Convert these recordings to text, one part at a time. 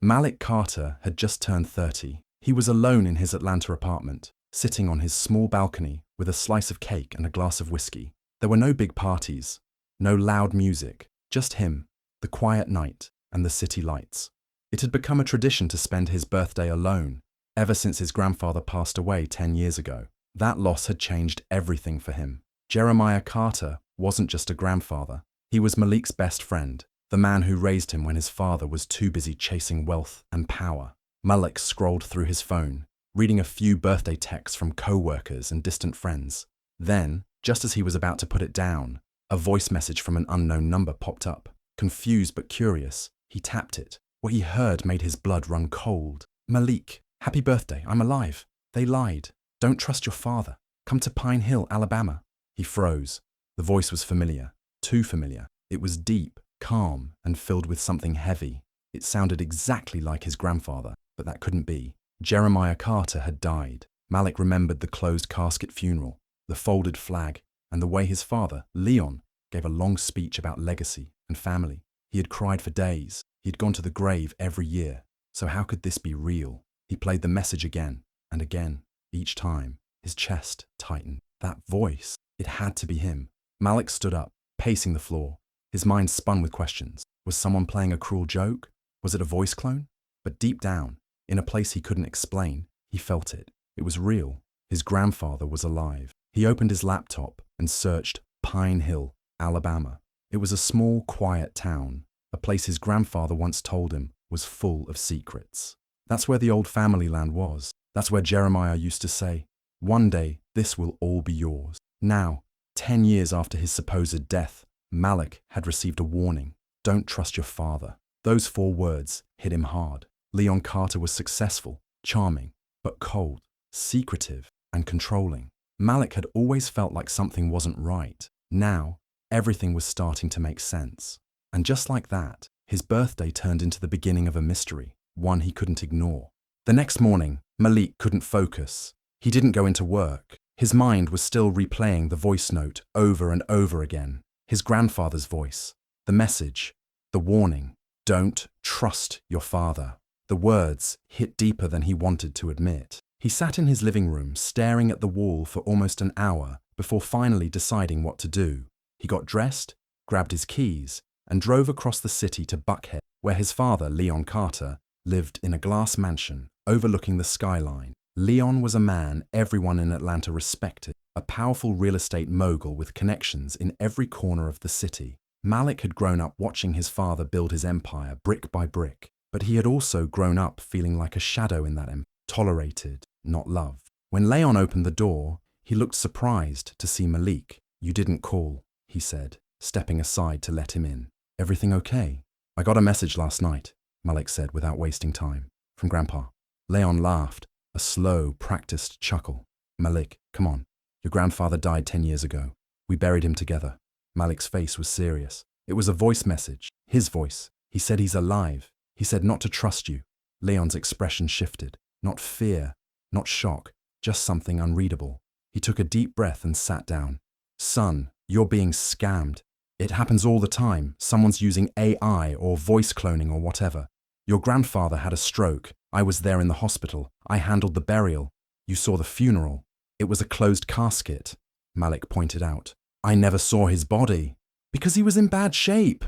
Malik Carter had just turned 30. He was alone in his Atlanta apartment, sitting on his small balcony with a slice of cake and a glass of whiskey. There were no big parties, no loud music, just him, the quiet night, and the city lights. It had become a tradition to spend his birthday alone, ever since his grandfather passed away 10 years ago. That loss had changed everything for him. Jeremiah Carter wasn't just a grandfather. He was Malik's best friend, the man who raised him when his father was too busy chasing wealth and power. Malik scrolled through his phone, reading a few birthday texts from co-workers and distant friends. Then, just as he was about to put it down, a voice message from an unknown number popped up. Confused but curious, he tapped it. What he heard made his blood run cold. "Malik, happy birthday, I'm alive. They lied. Don't trust your father. Come to Pine Hill, Alabama." He froze. The voice was familiar, too familiar. It was deep, calm, and filled with something heavy. It sounded exactly like his grandfather, but that couldn't be. Jeremiah Carter had died. Malik remembered the closed casket funeral, the folded flag, and the way his father, Leon, gave a long speech about legacy and family. He had cried for days. He had gone to the grave every year. So how could this be real? He played the message again and again. Each time, his chest tightened. That voice, it had to be him. Malik stood up, pacing the floor. His mind spun with questions. Was someone playing a cruel joke? Was it a voice clone? But deep down, in a place he couldn't explain, he felt it. It was real. His grandfather was alive. He opened his laptop and searched Pine Hill, Alabama. It was a small, quiet town, a place his grandfather once told him was full of secrets. That's where the old family land was. That's where Jeremiah used to say, "One day, this will all be yours." Now, 10 years after his supposed death, Malik had received a warning. Don't trust your father. Those 4 words hit him hard. Leon Carter was successful, charming, but cold, secretive, and controlling. Malik had always felt like something wasn't right. Now, everything was starting to make sense. And just like that, his birthday turned into the beginning of a mystery, one he couldn't ignore. The next morning, Malik couldn't focus. He didn't go into work. His mind was still replaying the voice note over and over again. His grandfather's voice, the message, the warning, "Don't trust your father." The words hit deeper than he wanted to admit. He sat in his living room, staring at the wall for almost an hour before finally deciding what to do. He got dressed, grabbed his keys, and drove across the city to Buckhead, where his father, Leon Carter, lived in a glass mansion overlooking the skyline. Leon was a man everyone in Atlanta respected, a powerful real estate mogul with connections in every corner of the city. Malik had grown up watching his father build his empire brick by brick, but he had also grown up feeling like a shadow in that empire, tolerated, not loved. When Leon opened the door, he looked surprised to see Malik. "You didn't call," he said, stepping aside to let him in. "Everything okay?" "I got a message last night," Malik said without wasting time. "From Grandpa." Leon laughed, a slow, practiced chuckle. "Malik, come on. Your grandfather died 10 years ago. We buried him together." Malik's face was serious. It was a voice message, his voice. He said he's alive. He said not to trust you. Leon's expression shifted. Not fear, not shock, just something unreadable. He took a deep breath and sat down. "Son, you're being scammed. It happens all the time. Someone's using AI or voice cloning or whatever. Your grandfather had a stroke. I was there in the hospital. I handled the burial. You saw the funeral. It was a closed casket," Malik pointed out. "I never saw his body." "Because he was in bad shape,"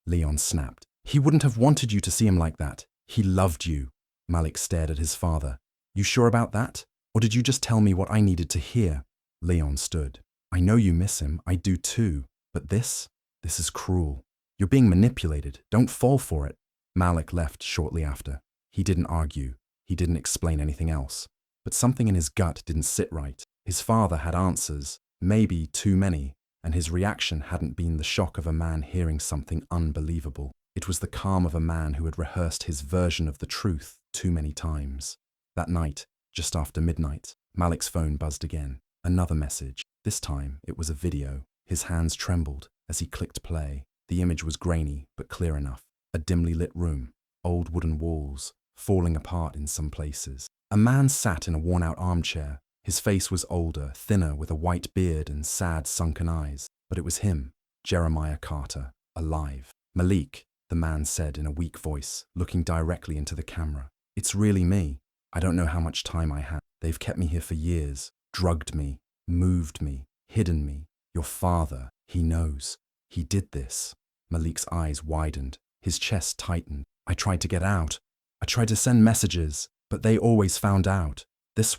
Leon snapped. "He wouldn't have wanted you to see him like that. He loved you." Malik stared at his father. "You sure about that? Or did you just tell me what I needed to hear?" Leon stood. "I know you miss him. I do too. But this is cruel. You're being manipulated. Don't fall for it." Malik left shortly after. He didn't argue. He didn't explain anything else. But something in his gut didn't sit right. His father had answers, maybe too many, and his reaction hadn't been the shock of a man hearing something unbelievable. It was the calm of a man who had rehearsed his version of the truth too many times. That night, just after midnight, Malik's phone buzzed again. Another message. This time, it was a video. His hands trembled as he clicked play. The image was grainy, but clear enough. A dimly lit room, old wooden walls, falling apart in some places. A man sat in a worn-out armchair. His face was older, thinner, with a white beard and sad, sunken eyes. But it was him, Jeremiah Carter, alive. Malik, the man said in a weak voice, looking directly into the camera. It's really me. I don't know how much time I have. They've kept me here for years, drugged me, moved me, hidden me. Your father, he knows. He did this. Malik's eyes widened. His chest tightened. I tried to get out. I tried to send messages, but they always found out. This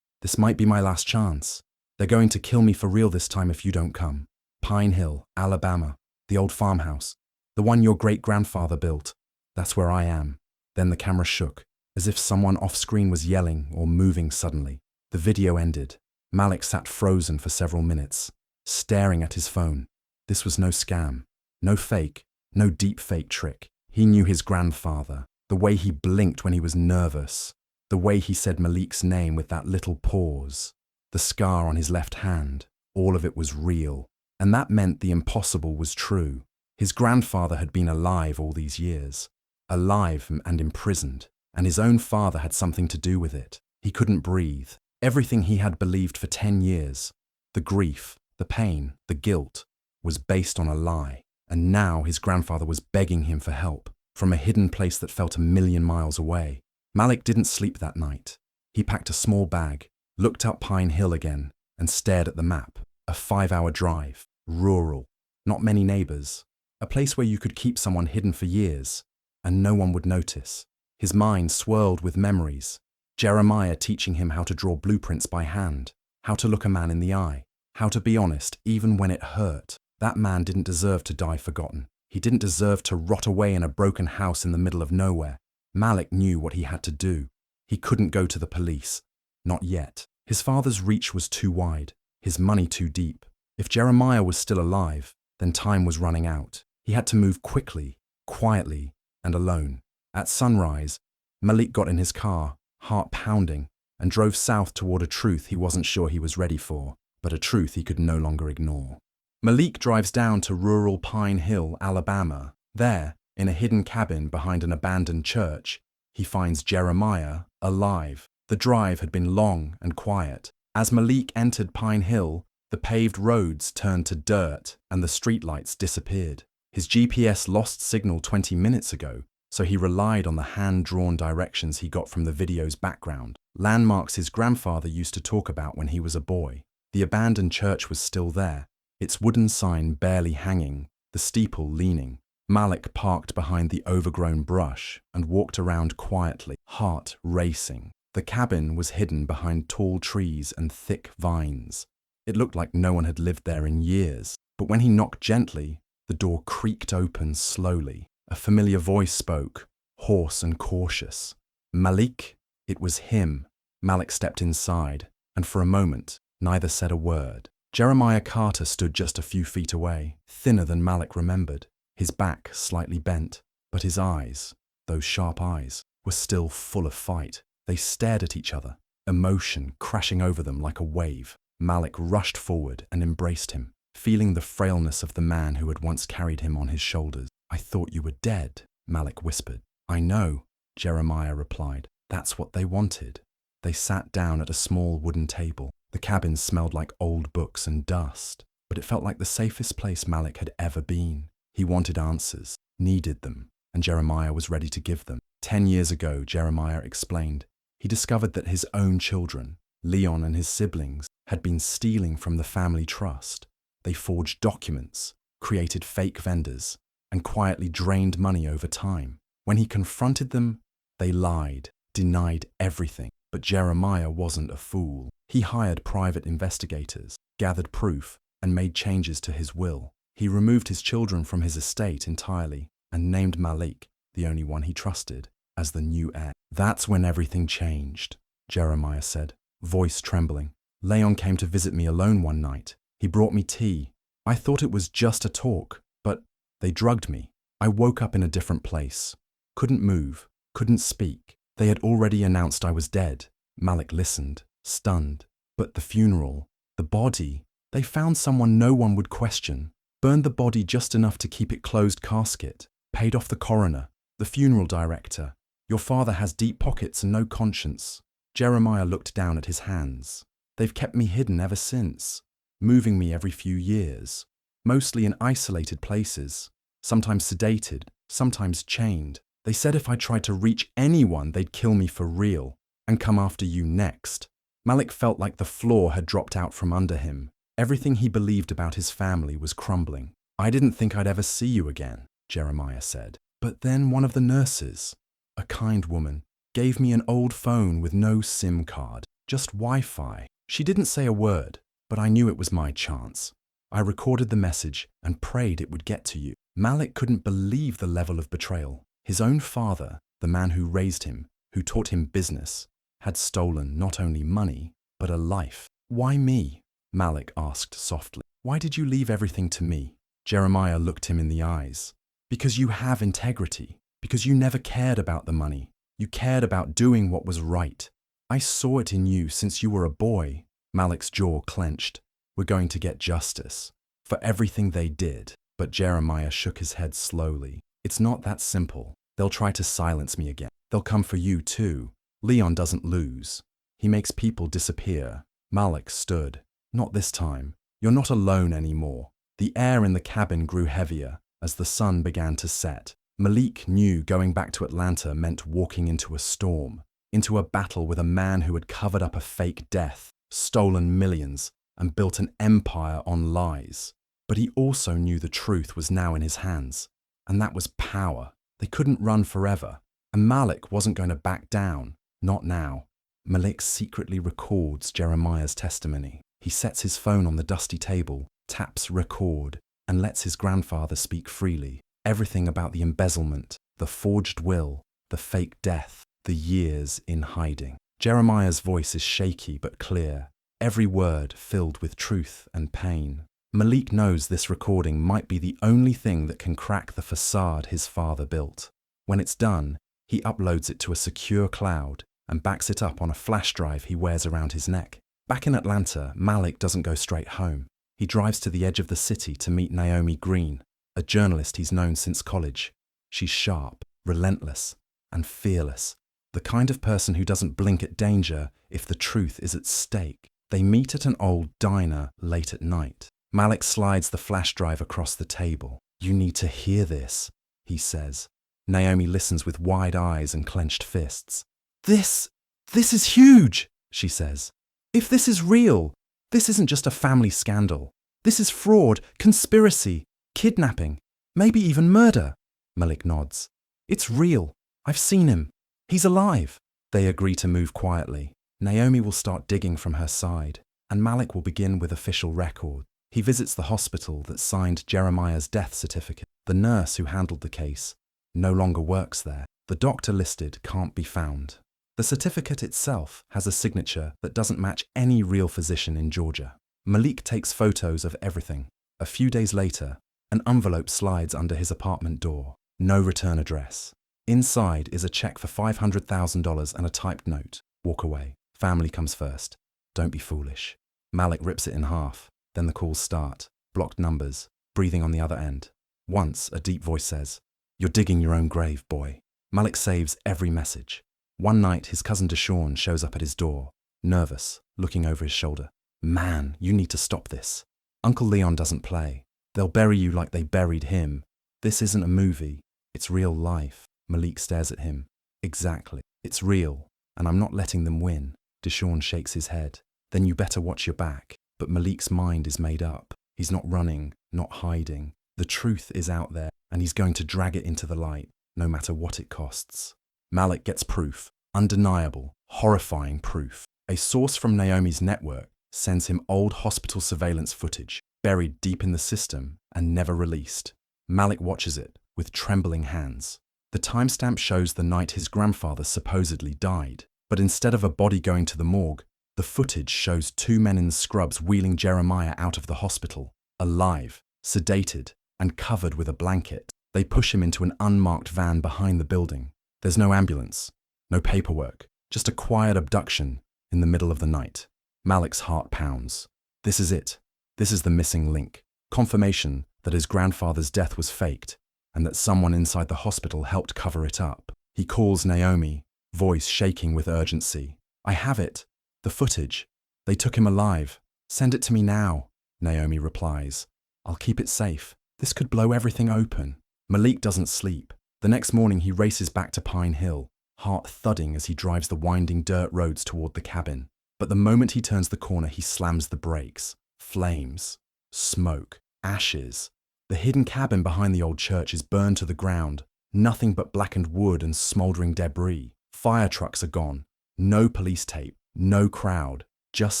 might be my last chance. They're going to kill me for real this time if you don't come. Pine Hill, Alabama, the old farmhouse, the one your great-grandfather built. That's where I am. Then the camera shook, as if someone off-screen was yelling or moving suddenly. The video ended. Malik sat frozen for several minutes, staring at his phone. This was no scam, no fake, no deep fake trick. He knew his grandfather, the way he blinked when he was nervous, the way he said Malik's name with that little pause, the scar on his left hand. All of it was real, and that meant the impossible was true. His grandfather had been alive all these years, alive and imprisoned, and his own father had something to do with it. He couldn't breathe. Everything he had believed for 10 years, the grief, the pain, the guilt, was based on a lie. And now his grandfather was begging him for help, from a hidden place that felt 1,000,000 miles away. Malik didn't sleep that night. He packed a small bag, looked up Pine Hill again, and stared at the map. A 5-hour drive, rural, not many neighbors, a place where you could keep someone hidden for years, and no one would notice. His mind swirled with memories. Jeremiah teaching him how to draw blueprints by hand, how to look a man in the eye, how to be honest even when it hurt. That man didn't deserve to die forgotten. He didn't deserve to rot away in a broken house in the middle of nowhere. Malik knew what he had to do. He couldn't go to the police. Not yet. His father's reach was too wide, his money too deep. If Jeremiah was still alive, then time was running out. He had to move quickly, quietly, and alone. At sunrise, Malik got in his car, heart pounding, and drove south toward a truth he wasn't sure he was ready for, but a truth he could no longer ignore. Malik drives down to rural Pine Hill, Alabama. There, in a hidden cabin behind an abandoned church, he finds Jeremiah alive. The drive had been long and quiet. As Malik entered Pine Hill, the paved roads turned to dirt and the streetlights disappeared. His GPS lost signal 20 minutes ago, so he relied on the hand-drawn directions he got from the video's background, landmarks his grandfather used to talk about when he was a boy. The abandoned church was still there, its wooden sign barely hanging, the steeple leaning. Malik parked behind the overgrown brush and walked around quietly, heart racing. The cabin was hidden behind tall trees and thick vines. It looked like no one had lived there in years, but when he knocked gently, the door creaked open slowly. A familiar voice spoke, hoarse and cautious. Malik? It was him. Malik stepped inside, and for a moment, neither said a word. Jeremiah Carter stood just a few feet away, thinner than Malik remembered, his back slightly bent, but his eyes, those sharp eyes, were still full of fight. They stared at each other, emotion crashing over them like a wave. Malik rushed forward and embraced him, feeling the frailness of the man who had once carried him on his shoulders. I thought you were dead, Malik whispered. I know, Jeremiah replied. That's what they wanted. They sat down at a small wooden table. The cabin smelled like old books and dust, but it felt like the safest place Malik had ever been. He wanted answers, needed them, and Jeremiah was ready to give them. 10 years ago, Jeremiah explained, he discovered that his own children, Leon and his siblings, had been stealing from the family trust. They forged documents, created fake vendors, and quietly drained money over time. When he confronted them, they lied, denied everything. But Jeremiah wasn't a fool. He hired private investigators, gathered proof, and made changes to his will. He removed his children from his estate entirely and named Malik, the only one he trusted, as the new heir. That's when everything changed, Jeremiah said, voice trembling. Leon came to visit me alone one night. He brought me tea. I thought it was just a talk, but they drugged me. I woke up in a different place. Couldn't move, couldn't speak. They had already announced I was dead. Malik listened, stunned. But the funeral, the body, they found someone no one would question. Burned the body just enough to keep it closed casket. Paid off the coroner, the funeral director. Your father has deep pockets and no conscience. Jeremiah looked down at his hands. They've kept me hidden ever since, moving me every few years, mostly in isolated places. sometimes sedated, sometimes chained. They said if I tried to reach anyone, they'd kill me for real and come after you next. Malik felt like the floor had dropped out from under him. Everything he believed about his family was crumbling. I didn't think I'd ever see you again, Jeremiah said. But then one of the nurses, a kind woman, gave me an old phone with no SIM card, just Wi-Fi. She didn't say a word, but I knew it was my chance. I recorded the message and prayed it would get to you. Malik couldn't believe the level of betrayal. His own father, the man who raised him, who taught him business, had stolen not only money, but a life. Why me? Malik asked softly. Why did you leave everything to me? Jeremiah looked him in the eyes. Because you have integrity. Because you never cared about the money. You cared about doing what was right. I saw it in you since you were a boy. Malik's jaw clenched. We're going to get justice for everything they did. But Jeremiah shook his head slowly. It's not that simple. They'll try to silence me again. They'll come for you too. Leon doesn't lose. He makes people disappear. Malik stood. Not this time. You're not alone anymore. The air in the cabin grew heavier as the sun began to set. Malik knew going back to Atlanta meant walking into a storm, into a battle with a man who had covered up a fake death, stolen millions, and built an empire on lies. But he also knew the truth was now in his hands, and that was power. They couldn't run forever, and Malik wasn't going to back down, not now. Malik secretly records Jeremiah's testimony. He sets his phone on the dusty table, taps record, and lets his grandfather speak freely. Everything about the embezzlement, the forged will, the fake death, the years in hiding. Jeremiah's voice is shaky but clear, every word filled with truth and pain. Malik knows this recording might be the only thing that can crack the facade his father built. When it's done, he uploads it to a secure cloud and backs it up on a flash drive he wears around his neck. Back in Atlanta, Malik doesn't go straight home. He drives to the edge of the city to meet Naomi Green, a journalist he's known since college. She's sharp, relentless, and fearless, the kind of person who doesn't blink at danger if the truth is at stake. They meet at an old diner late at night. Malik slides the flash drive across the table. You need to hear this, he says. Naomi listens with wide eyes and clenched fists. This is huge, she says. If this is real, this isn't just a family scandal. This is fraud, conspiracy, kidnapping, maybe even murder. Malik nods. It's real. I've seen him. He's alive. They agree to move quietly. Naomi will start digging from her side, and Malik will begin with official record. He visits the hospital that signed Jeremiah's death certificate. The nurse who handled the case no longer works there. The doctor listed can't be found. The certificate itself has a signature that doesn't match any real physician in Georgia. Malik takes photos of everything. A few days later, an envelope slides under his apartment door. No return address. Inside is a check for $500,000 and a typed note. Walk away. Family comes first. Don't be foolish. Malik rips it in half. Then the calls start. Blocked numbers. Breathing on the other end. Once, a deep voice says, "You're digging your own grave, boy." Malik saves every message. One night, his cousin Deshawn shows up at his door, nervous, looking over his shoulder. "Man, you need to stop this. Uncle Leon doesn't play. They'll bury you like they buried him. This isn't a movie. It's real life." Malik stares at him. "Exactly. It's real, and I'm not letting them win." Deshawn shakes his head. "Then you better watch your back." But Malik's mind is made up. He's not running, not hiding. The truth is out there, and he's going to drag it into the light, no matter what it costs. Malik gets proof. Undeniable, horrifying proof. A source from Naomi's network sends him old hospital surveillance footage, buried deep in the system and never released. Malik watches it with trembling hands. The timestamp shows the night his grandfather supposedly died, but instead of a body going to the morgue, the footage shows two men in scrubs wheeling Jeremiah out of the hospital, alive, sedated, and covered with a blanket. They push him into an unmarked van behind the building. There's no ambulance, no paperwork, just a quiet abduction in the middle of the night. Malik's heart pounds. This is it. This is the missing link. Confirmation that his grandfather's death was faked and that someone inside the hospital helped cover it up. He calls Naomi, voice shaking with urgency. "I have it. The footage. They took him alive. Send it to me now." Naomi replies. "I'll keep it safe. This could blow everything open." Malik doesn't sleep. The next morning he races back to Pine Hill, heart thudding as he drives the winding dirt roads toward the cabin. But the moment he turns the corner, he slams the brakes. Flames, smoke, ashes. The hidden cabin behind the old church is burned to the ground. Nothing but blackened wood and smoldering debris. Fire trucks are gone. No police tape, no crowd, just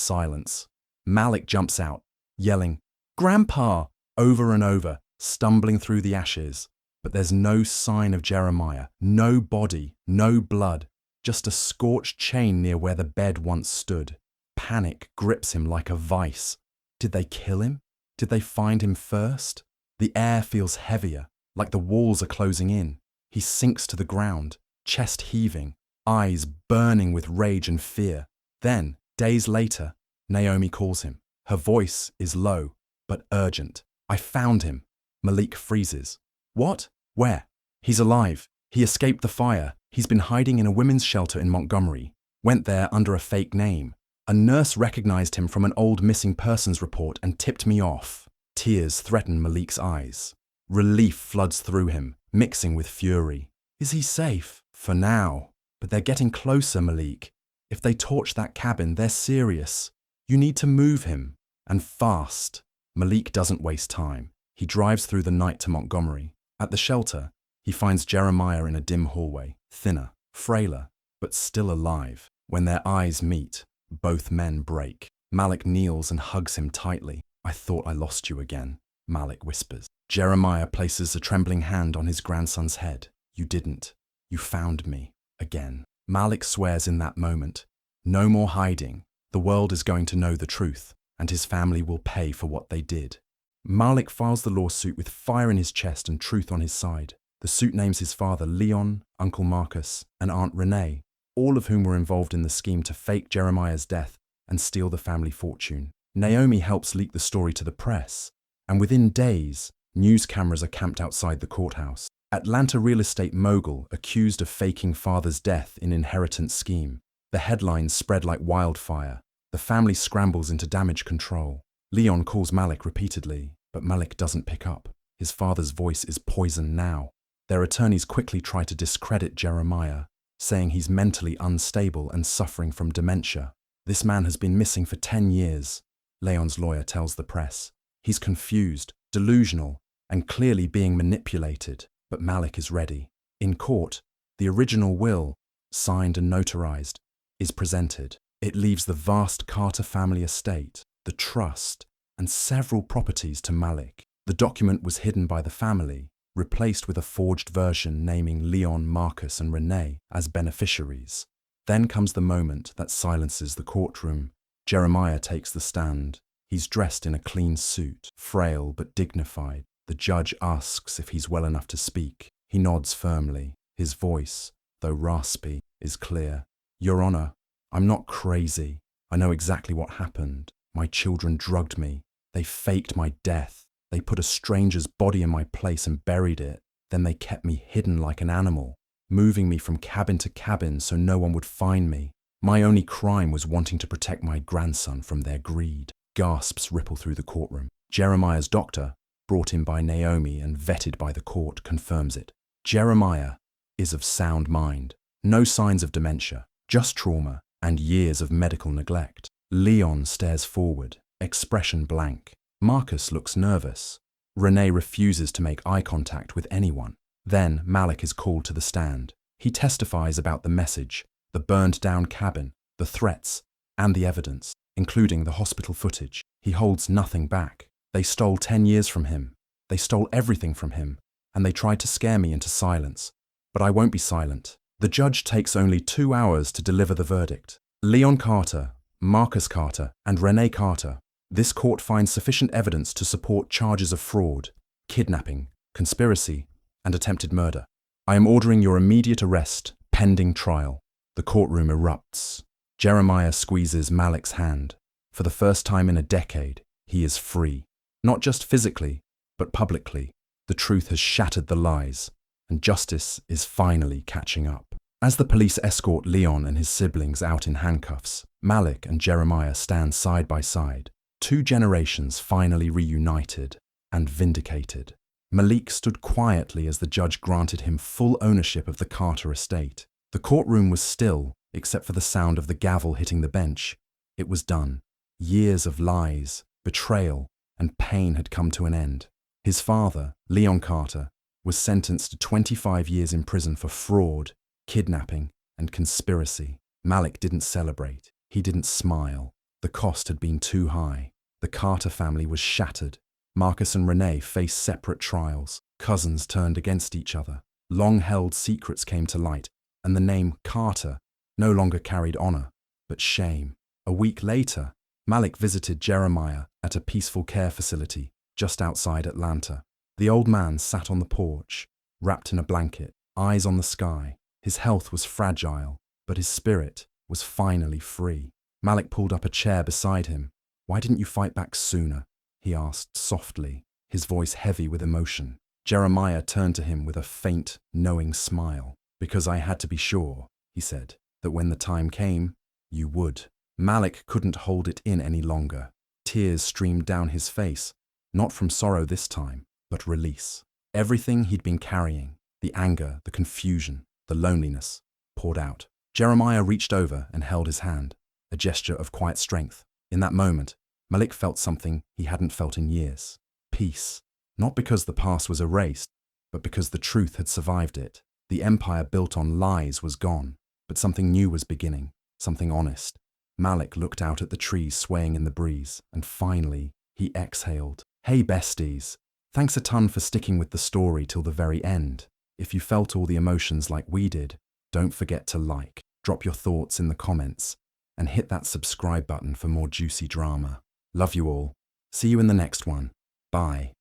silence. Malik jumps out, yelling, "Grandpa!" over and over, stumbling through the ashes. But there's no sign of Jeremiah, no body, no blood, just a scorched chain near where the bed once stood. Panic grips him like a vice. Did they kill him? Did they find him first? The air feels heavier, like the walls are closing in. He sinks to the ground, chest heaving, eyes burning with rage and fear. Then, days later, Naomi calls him. Her voice is low, but urgent. "I found him." Malik freezes. "What? Where?" "He's alive. He escaped the fire. He's been hiding in a women's shelter in Montgomery. Went there under a fake name. A nurse recognized him from an old missing persons report and tipped me off." Tears threaten Malik's eyes. Relief floods through him, mixing with fury. Is he safe? For now. But they're getting closer, Malik. If they torch that cabin, they're serious. You need to move him. And fast. Malik doesn't waste time. He drives through the night to Montgomery. At the shelter, he finds Jeremiah in a dim hallway, thinner, frailer, but still alive. When their eyes meet, both men break. Malik kneels and hugs him tightly. "I thought I lost you again," Malik whispers. Jeremiah places a trembling hand on his grandson's head. "You didn't. You found me. Again." Malik swears in that moment. No more hiding. The world is going to know the truth, and his family will pay for what they did. Malik files the lawsuit with fire in his chest and truth on his side. The suit names his father Leon, Uncle Marcus, and Aunt Renee, all of whom were involved in the scheme to fake Jeremiah's death and steal the family fortune. Naomi helps leak the story to the press, and within days, news cameras are camped outside the courthouse. Atlanta real estate mogul accused of faking father's death in inheritance scheme. The headlines spread like wildfire. The family scrambles into damage control. Leon calls Malik repeatedly, but Malik doesn't pick up. His father's voice is poisoned now. Their attorneys quickly try to discredit Jeremiah, saying he's mentally unstable and suffering from dementia. "This man has been missing for 10 years, Leon's lawyer tells the press. "He's confused, delusional, and clearly being manipulated." But Malik is ready. In court, the original will, signed and notarized, is presented. It leaves the vast Carter family estate, the trust, and several properties to Malik. The document was hidden by the family, replaced with a forged version naming Leon, Marcus, and Renee as beneficiaries. Then comes the moment that silences the courtroom. Jeremiah takes the stand. He's dressed in a clean suit, frail but dignified. The judge asks if he's well enough to speak. He nods firmly. His voice, though raspy, is clear. "Your Honor, I'm not crazy. I know exactly what happened. My children drugged me. They faked my death. They put a stranger's body in my place and buried it. Then they kept me hidden like an animal, moving me from cabin to cabin so no one would find me. My only crime was wanting to protect my grandson from their greed." Gasps ripple through the courtroom. Jeremiah's doctor, brought in by Naomi and vetted by the court, confirms it. Jeremiah is of sound mind. No signs of dementia, just trauma and years of medical neglect. Leon stares forward, expression blank. Marcus looks nervous. Renee refuses to make eye contact with anyone. Then Malik is called to the stand. He testifies about the message, the burned-down cabin, the threats, and the evidence, including the hospital footage. He holds nothing back. They stole 10 years from him. They stole everything from him, and they tried to scare me into silence. But I won't be silent. The judge takes only 2 hours to deliver the verdict. Leon Carter, Marcus Carter, and Renee Carter. This court finds sufficient evidence to support charges of fraud, kidnapping, conspiracy, and attempted murder. I am ordering your immediate arrest, pending trial. The courtroom erupts. Jeremiah squeezes Malik's hand. For the first time in a decade, he is free. Not just physically, but publicly. The truth has shattered the lies, and justice is finally catching up. As the police escort Leon and his siblings out in handcuffs, Malik and Jeremiah stand side by side. 2 generations finally reunited and vindicated. Malik stood quietly as the judge granted him full ownership of the Carter estate. The courtroom was still, except for the sound of the gavel hitting the bench. It was done. Years of lies, betrayal, and pain had come to an end. His father, Leon Carter, was sentenced to 25 years in prison for fraud, kidnapping, and conspiracy. Malik didn't celebrate. He didn't smile. The cost had been too high. The Carter family was shattered. Marcus and Renee faced separate trials. Cousins turned against each other. Long-held secrets came to light, and the name Carter no longer carried honor, but shame. A week later, Malik visited Jeremiah at a peaceful care facility just outside Atlanta. The old man sat on the porch, wrapped in a blanket, eyes on the sky. His health was fragile, but his spirit was finally free. Malik pulled up a chair beside him. "Why didn't you fight back sooner?" he asked softly, his voice heavy with emotion. Jeremiah turned to him with a faint, knowing smile. "Because I had to be sure," he said, "that when the time came, you would." Malik couldn't hold it in any longer. Tears streamed down his face, not from sorrow this time, but release. Everything he'd been carrying, the anger, the confusion, the loneliness, poured out. Jeremiah reached over and held his hand, a gesture of quiet strength. In that moment, Malik felt something he hadn't felt in years. Peace. Not because the past was erased, but because the truth had survived it. The empire built on lies was gone, but something new was beginning, something honest. Malik looked out at the trees swaying in the breeze, and finally, he exhaled. "Hey besties, thanks a ton for sticking with the story till the very end. If you felt all the emotions like we did, don't forget to like, drop your thoughts in the comments, and hit that subscribe button for more juicy drama. Love you all. See you in the next one. Bye."